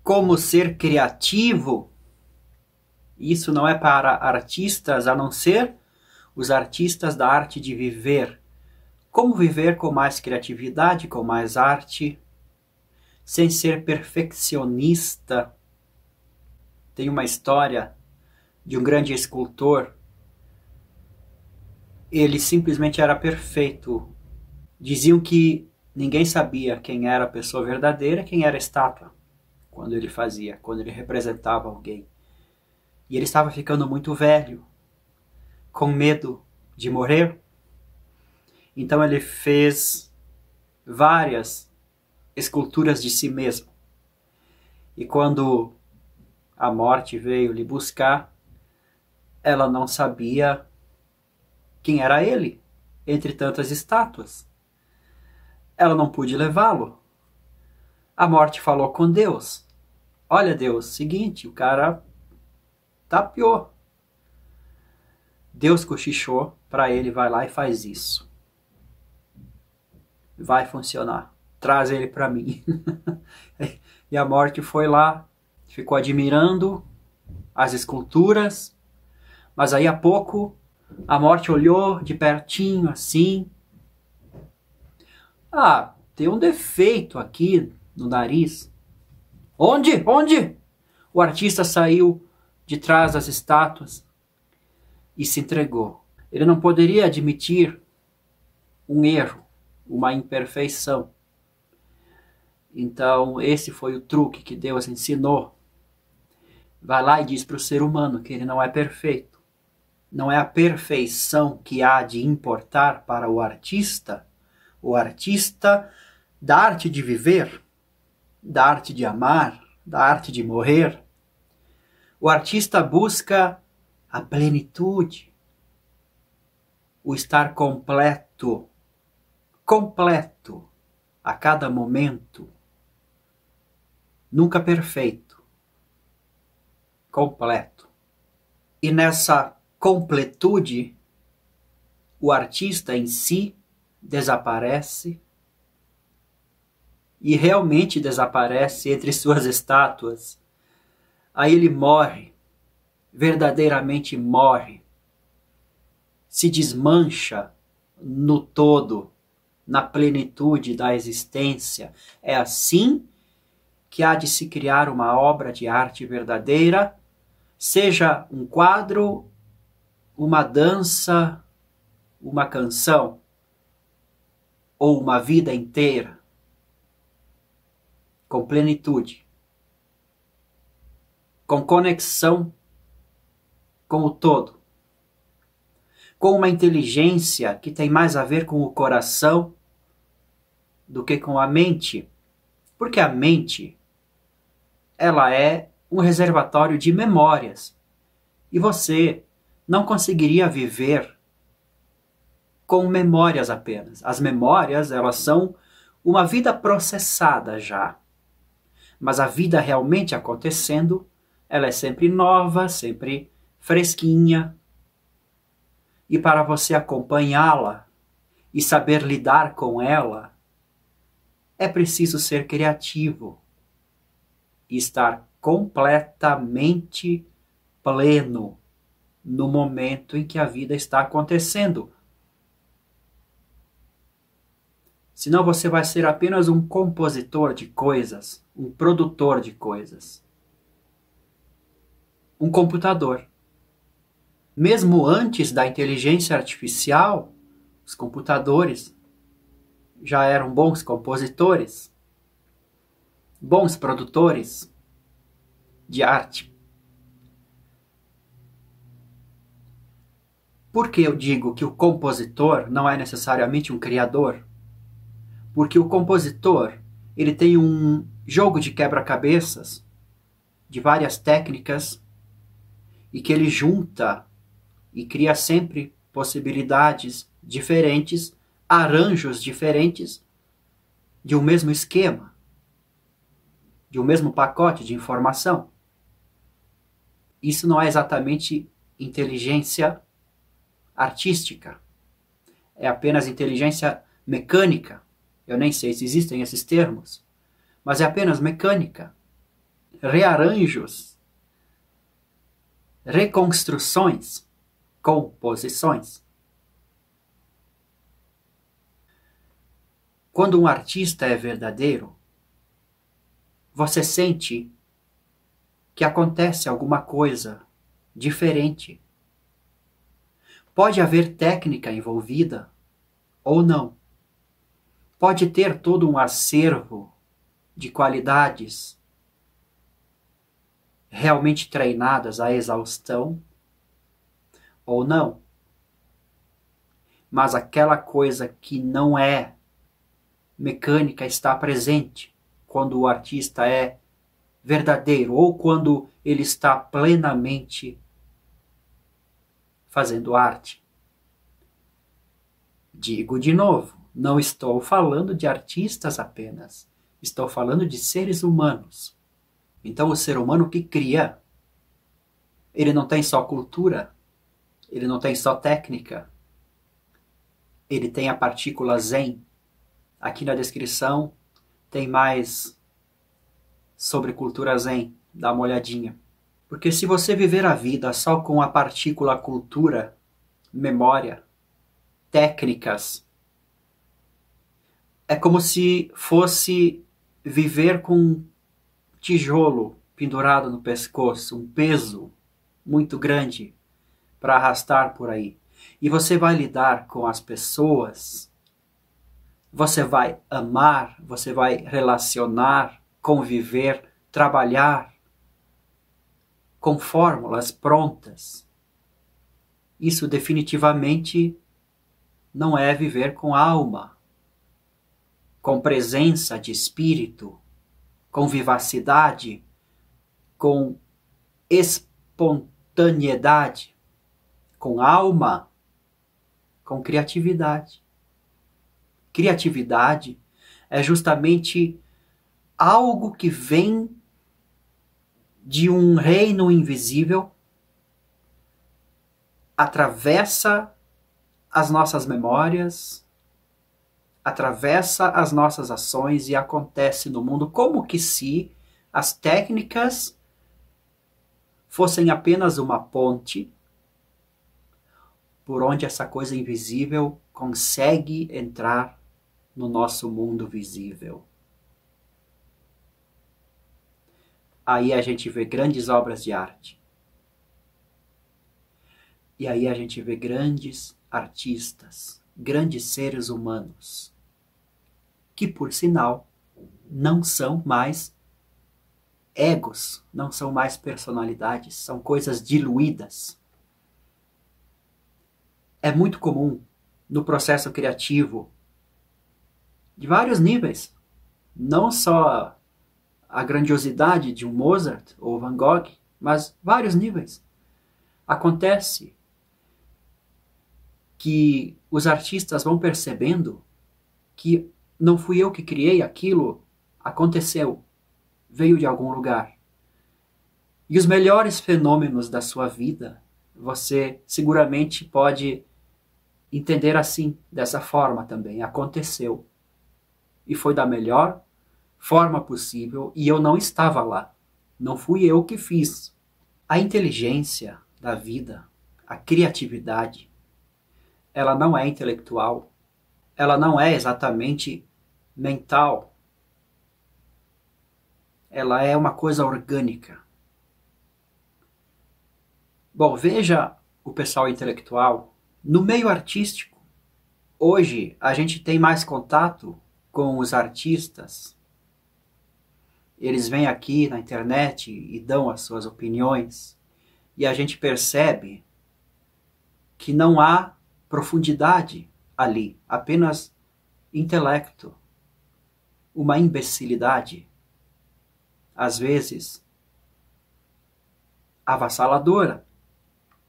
como ser criativo, isso não é para artistas, a não ser os artistas da arte de viver. Como viver com mais criatividade, com mais arte, sem ser perfeccionista. Tem uma história de um grande escultor. Ele simplesmente era perfeito. Diziam que ninguém sabia quem era a pessoa verdadeira, quem era a estátua, quando ele representava alguém. E ele estava ficando muito velho, com medo de morrer. Então ele fez várias esculturas de si mesmo. E quando a morte veio lhe buscar, ela não sabia quem era ele, entre tantas estátuas. Ela não pôde levá-lo. A morte falou com Deus. Olha, Deus, seguinte, o cara tapeou. Deus cochichou para ele, vai lá e faz isso. Vai funcionar. Traz ele para mim. E a morte foi lá, ficou admirando as esculturas, mas aí a pouco a morte olhou de pertinho assim. Ah, tem um defeito aqui no nariz. Onde? Onde? O artista saiu de trás das estátuas e se entregou. Ele não poderia admitir um erro, uma imperfeição. Então, esse foi o truque que Deus ensinou. Vai lá e diz para o ser humano que ele não é perfeito. Não é a perfeição que há de importar para o artista da arte de viver, da arte de amar, da arte de morrer. O artista busca a plenitude, o estar completo, completo a cada momento. Nunca perfeito, completo. E nessa completude, o artista em si desaparece e realmente desaparece entre suas estátuas. Aí ele morre, verdadeiramente morre, se desmancha no todo, na plenitude da existência. É assim que há de se criar uma obra de arte verdadeira, seja um quadro, uma dança, uma canção, ou uma vida inteira, com plenitude, com conexão com o todo, com uma inteligência que tem mais a ver com o coração do que com a mente, porque a mente, ela é um reservatório de memórias, e você não conseguiria viver com memórias apenas. As memórias, elas são uma vida processada já. Mas a vida realmente acontecendo, ela é sempre nova, sempre fresquinha. E para você acompanhá-la e saber lidar com ela, é preciso ser criativo e estar completamente pleno no momento em que a vida está acontecendo. Senão você vai ser apenas um compositor de coisas, um produtor de coisas. Um computador. Mesmo antes da inteligência artificial, os computadores já eram bons compositores, bons produtores de arte. Por que eu digo que o compositor não é necessariamente um criador? Porque o compositor, ele tem um jogo de quebra-cabeças, de várias técnicas, e que ele junta e cria sempre possibilidades diferentes, arranjos diferentes, de um mesmo esquema, de um mesmo pacote de informação. Isso não é exatamente inteligência artística, é apenas inteligência mecânica. Eu nem sei se existem esses termos, mas é apenas mecânica. rearranjos, reconstruções, composições. Quando um artista é verdadeiro, você sente que acontece alguma coisa diferente. Pode haver técnica envolvida ou não. Pode ter todo um acervo de qualidades realmente treinadas à exaustão ou não. Mas aquela coisa que não é mecânica está presente quando o artista é verdadeiro ou quando ele está plenamente fazendo arte. Digo de novo, não estou falando de artistas apenas, estou falando de seres humanos. Então o ser humano que cria, ele não tem só cultura, ele não tem só técnica, ele tem a partícula zen. Aqui na descrição tem mais sobre cultura zen, dá uma olhadinha. Porque se você viver a vida só com a partícula cultura, memória, técnicas, é como se fosse viver com um tijolo pendurado no pescoço, um peso muito grande para arrastar por aí. E você vai lidar com as pessoas, você vai amar, você vai relacionar, conviver, trabalhar com fórmulas prontas. Isso definitivamente não é viver com alma, com presença de espírito, com vivacidade, com espontaneidade, com alma, com criatividade. Criatividade é justamente algo que vem de um reino invisível, atravessa as nossas memórias, atravessa as nossas ações e acontece no mundo como que se as técnicas fossem apenas uma ponte por onde essa coisa invisível consegue entrar no nosso mundo visível. Aí a gente vê grandes obras de arte. E aí a gente vê grandes artistas, grandes seres humanos, que por sinal não são mais egos, não são mais personalidades, são coisas diluídas. É muito comum no processo criativo, de vários níveis, não só a grandiosidade de um Mozart ou Van Gogh, mas vários níveis. Acontece que os artistas vão percebendo que não fui eu que criei aquilo, aconteceu, veio de algum lugar. E os melhores fenômenos da sua vida, você seguramente pode entender assim, dessa forma também. Aconteceu. E foi da melhor forma possível e eu não estava lá. Não fui eu que fiz. A inteligência da vida, a criatividade, ela não é intelectual. Ela não é exatamente mental. Ela é uma coisa orgânica. Bom, veja o pessoal intelectual. No meio artístico, hoje a gente tem mais contato com os artistas. Eles vêm aqui na internet e dão as suas opiniões. E a gente percebe que não há profundidade ali, apenas intelecto. Uma imbecilidade, às vezes, avassaladora.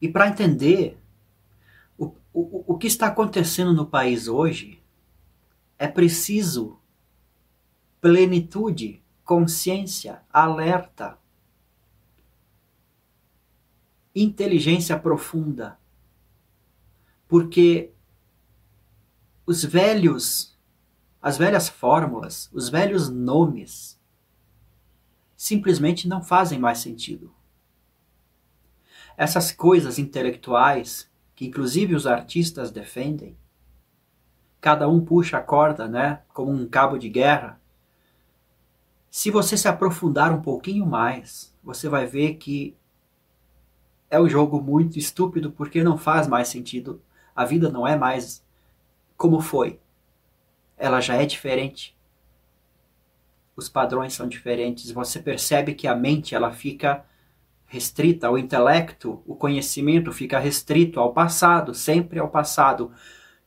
E para entender o que está acontecendo no país hoje, é preciso plenitude, consciência, alerta, inteligência profunda. Porque as velhas fórmulas, os velhos nomes simplesmente não fazem mais sentido. Essas coisas intelectuais, que inclusive os artistas defendem, cada um puxa a corda, né, como um cabo de guerra. Se você se aprofundar um pouquinho mais, você vai ver que é um jogo muito estúpido, porque não faz mais sentido. A vida não é mais como foi. Ela já é diferente. Os padrões são diferentes. Você percebe que a mente ela fica restrita, o intelecto, o conhecimento fica restrito ao passado, sempre ao passado.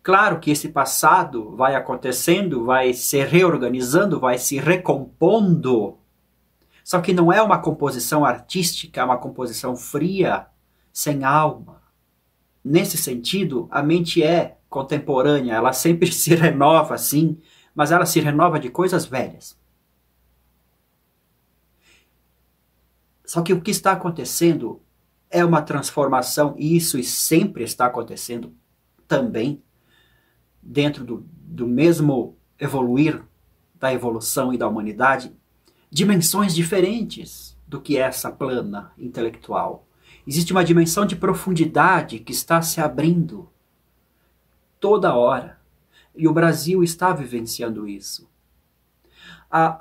Claro que esse passado vai acontecendo, vai se reorganizando, vai se recompondo. Só que não é uma composição artística, é uma composição fria, sem alma. Nesse sentido, a mente é contemporânea, ela sempre se renova, sim, mas ela se renova de coisas velhas. Só que o que está acontecendo é uma transformação, e isso sempre está acontecendo também, dentro do mesmo evoluir da evolução e da humanidade, dimensões diferentes do que essa plana intelectual. Existe uma dimensão de profundidade que está se abrindo toda hora. E o Brasil está vivenciando isso.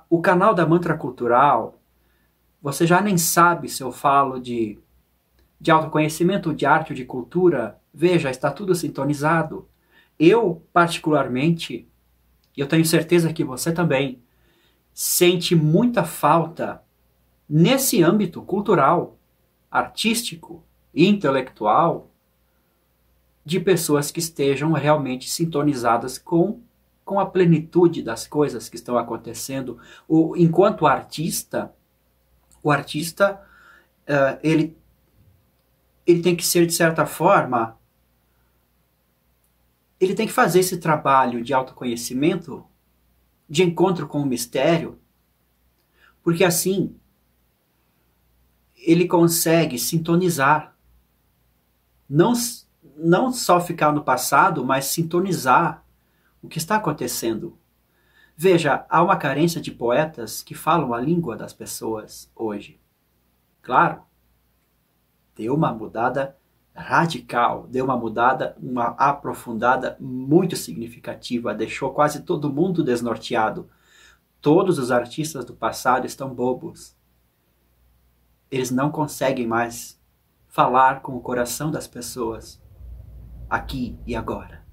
O canal da Mantra Cultural, você já nem sabe se eu falo de autoconhecimento, de arte ou de cultura. Veja, está tudo sintonizado. Eu, particularmente, e eu tenho certeza que você também, sente muita falta nesse âmbito cultural, artístico e intelectual de pessoas que estejam realmente sintonizadas com a plenitude das coisas que estão acontecendo. Enquanto artista, o artista ele tem que ser, de certa forma, ele tem que fazer esse trabalho de autoconhecimento, de encontro com o mistério, porque assim ele consegue sintonizar, não só ficar no passado, mas sintonizar o que está acontecendo. Veja, há uma carência de poetas que falam a língua das pessoas hoje. Claro, deu uma mudada radical, deu uma mudada, uma aprofundada muito significativa, deixou quase todo mundo desnorteado. Todos os artistas do passado estão bobos. Eles não conseguem mais falar com o coração das pessoas, aqui e agora.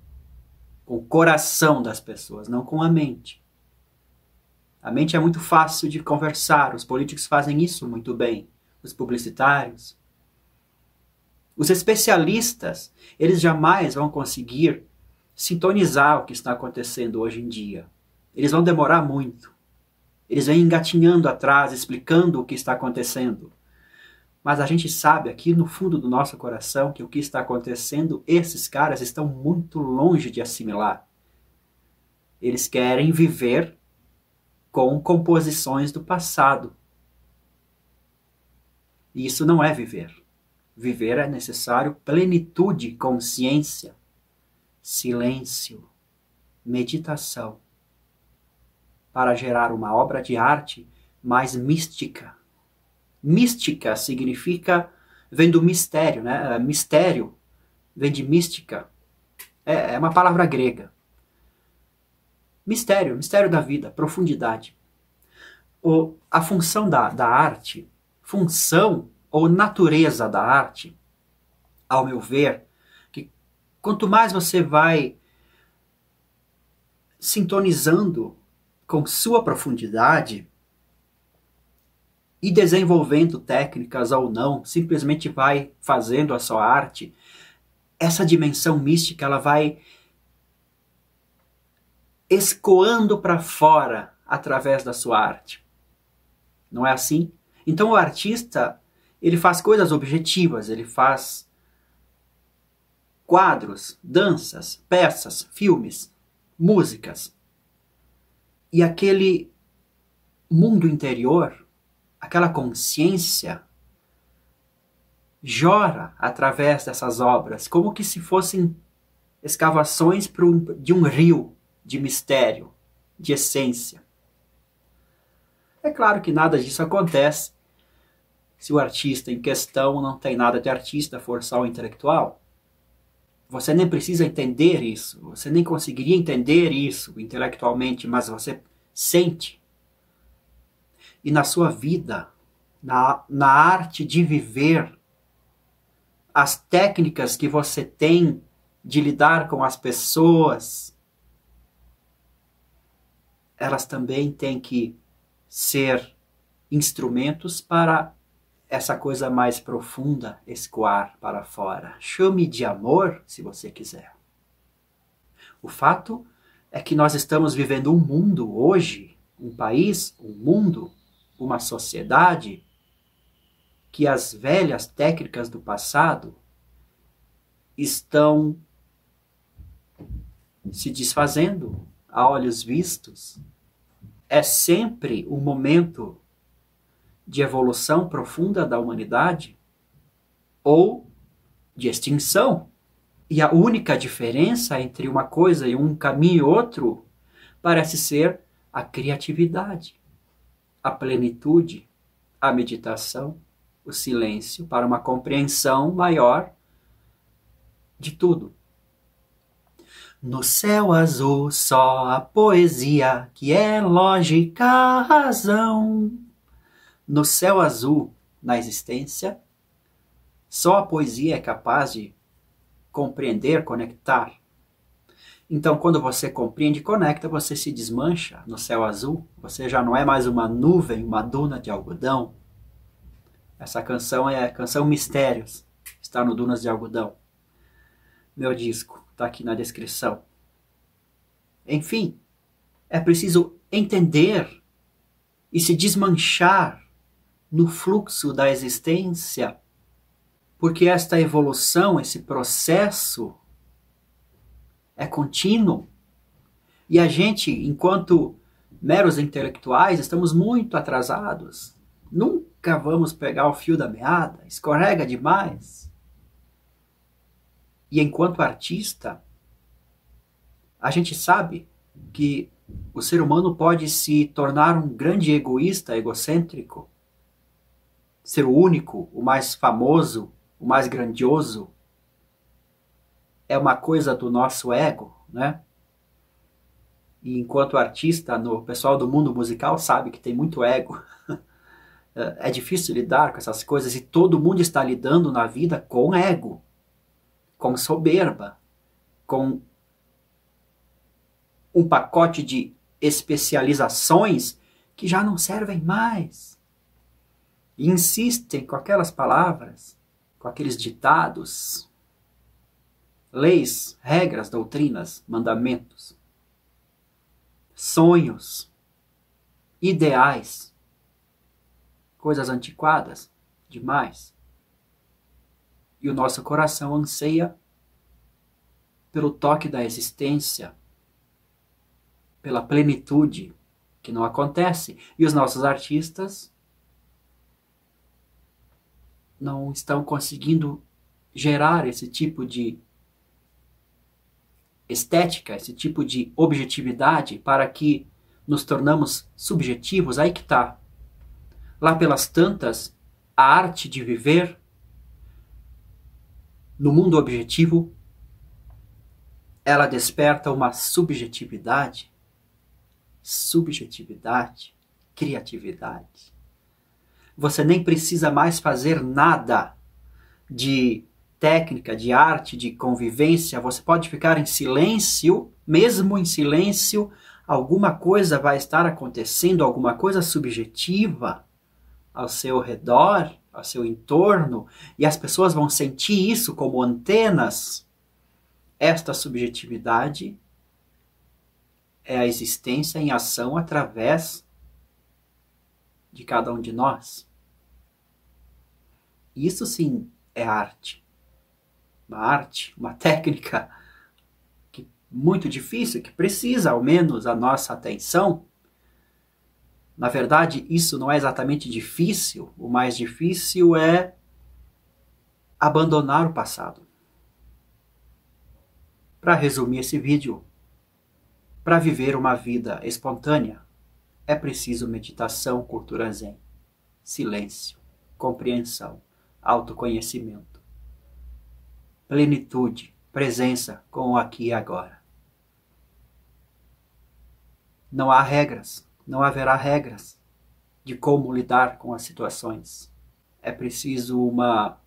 Com o coração das pessoas, não com a mente. A mente é muito fácil de conversar, os políticos fazem isso muito bem, os publicitários. Os especialistas, eles jamais vão conseguir sintonizar o que está acontecendo hoje em dia. Eles vão demorar muito. Eles vêm engatinhando atrás, explicando o que está acontecendo. Mas a gente sabe aqui no fundo do nosso coração que o que está acontecendo, esses caras estão muito longe de assimilar. Eles querem viver com composições do passado. E isso não é viver. Viver é necessário plenitude, consciência, silêncio, meditação, para gerar uma obra de arte mais mística. Mística significa, vem do mistério, né? Mistério vem de mística. É uma palavra grega. Mistério, mistério da vida, profundidade. A função da arte, função ou natureza da arte, ao meu ver, que quanto mais você vai sintonizando com sua profundidade e desenvolvendo técnicas ou não, simplesmente vai fazendo a sua arte, essa dimensão mística ela vai escoando para fora através da sua arte. Não é assim? Então o artista, ele faz coisas objetivas, ele faz quadros, danças, peças, filmes, músicas. E aquele mundo interior, aquela consciência, jora através dessas obras, como que se fossem escavações de um rio de mistério, de essência. É claro que nada disso acontece se o artista em questão não tem nada de artista, forçar o intelectual. Você nem precisa entender isso, você nem conseguiria entender isso intelectualmente, mas você sente. E na sua vida, na arte de viver, as técnicas que você tem de lidar com as pessoas, elas também têm que ser instrumentos para essa coisa mais profunda escoar para fora. Chame de amor, se você quiser. O fato é que nós estamos vivendo um mundo hoje, um país, um mundo, uma sociedade, que as velhas técnicas do passado estão se desfazendo a olhos vistos. É sempre um momento de evolução profunda da humanidade ou de extinção. E a única diferença entre uma coisa e um caminho e outro parece ser a criatividade, a plenitude, a meditação, o silêncio para uma compreensão maior de tudo. No céu azul só a poesia que é lógica, razão. No céu azul, na existência, só a poesia é capaz de compreender, conectar. Então, quando você compreende e conecta, você se desmancha no céu azul. Você já não é mais uma nuvem, uma duna de algodão. Essa canção é a canção Mistérios. Está no Dunas de Algodão. Meu disco está aqui na descrição. Enfim, é preciso entender e se desmanchar no fluxo da existência, porque esta evolução, esse processo é contínuo. E a gente, enquanto meros intelectuais, estamos muito atrasados. Nunca vamos pegar o fio da meada, escorrega demais. E enquanto artista, a gente sabe que o ser humano pode se tornar um grande egoísta, egocêntrico, ser o único, o mais famoso, o mais grandioso. É uma coisa do nosso ego, né? E enquanto artista, o pessoal do mundo musical sabe que tem muito ego. É difícil lidar com essas coisas e todo mundo está lidando na vida com ego, com soberba, com um pacote de especializações que já não servem mais. E insistem com aquelas palavras, com aqueles ditados, leis, regras, doutrinas, mandamentos, sonhos, ideais, coisas antiquadas demais. E o nosso coração anseia pelo toque da existência, pela plenitude que não acontece. E os nossos artistas não estão conseguindo gerar esse tipo de estética, esse tipo de objetividade para que nos tornamos subjetivos. Aí que está. Lá pelas tantas, a arte de viver no mundo objetivo, ela desperta uma subjetividade, criatividade. Você nem precisa mais fazer nada de técnica, de arte, de convivência. Você pode ficar em silêncio, mesmo em silêncio, alguma coisa vai estar acontecendo, alguma coisa subjetiva ao seu redor, ao seu entorno, e as pessoas vão sentir isso como antenas. Esta subjetividade é a existência em ação através de cada um de nós. Isso sim é arte. Uma técnica muito difícil, que precisa ao menos a nossa atenção. Na verdade, isso não é exatamente difícil. O mais difícil é abandonar o passado. Para resumir esse vídeo, para viver uma vida espontânea, é preciso meditação, cultura zen, silêncio, compreensão, autoconhecimento, plenitude, presença com o aqui e agora. Não há regras, não haverá regras de como lidar com as situações. É preciso uma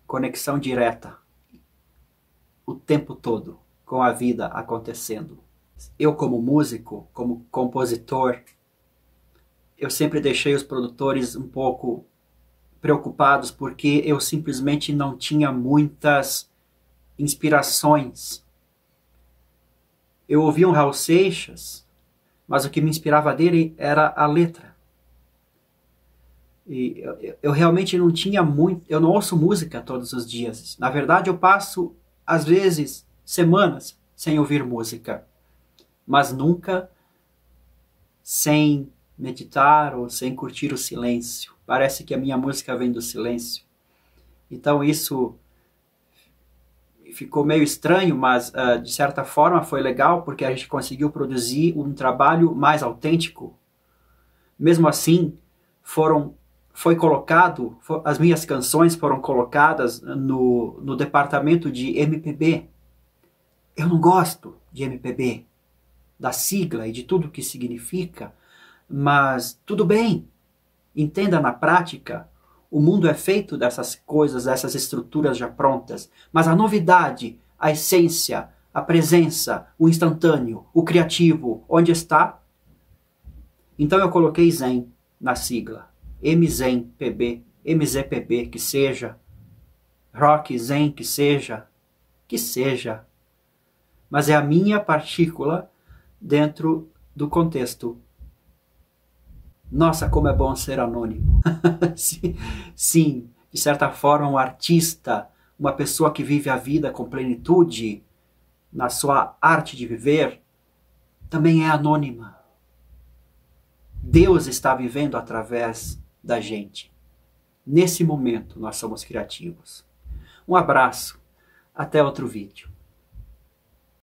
conexão direta o tempo todo com a vida acontecendo. Eu, como músico, como compositor, eu sempre deixei os produtores um pouco preocupados porque eu simplesmente não tinha muitas inspirações. Eu ouvia um Raul Seixas, mas o que me inspirava dele era a letra. E eu realmente não tinha muito... Eu não ouço música todos os dias. Na verdade, eu passo, às vezes, semanas sem ouvir música. Mas nunca sem meditar ou sem curtir o silêncio. Parece que a minha música vem do silêncio. Então isso ficou meio estranho, mas de certa forma foi legal, porque a gente conseguiu produzir um trabalho mais autêntico. Mesmo assim, as minhas canções foram colocadas no departamento de MPB. Eu não gosto de MPB, da sigla e de tudo o que significa, mas tudo bem. Entenda na prática, o mundo é feito dessas coisas, dessas estruturas já prontas, mas a novidade, a essência, a presença, o instantâneo, o criativo, onde está? Então eu coloquei Zen na sigla, MZenPB, MZPB, que seja, Rock Zen, que seja, mas é a minha partícula dentro do contexto. Nossa, como é bom ser anônimo. Sim, de certa forma, um artista, uma pessoa que vive a vida com plenitude, na sua arte de viver, também é anônima. Deus está vivendo através da gente. Nesse momento, nós somos criativos. Um abraço. Até outro vídeo.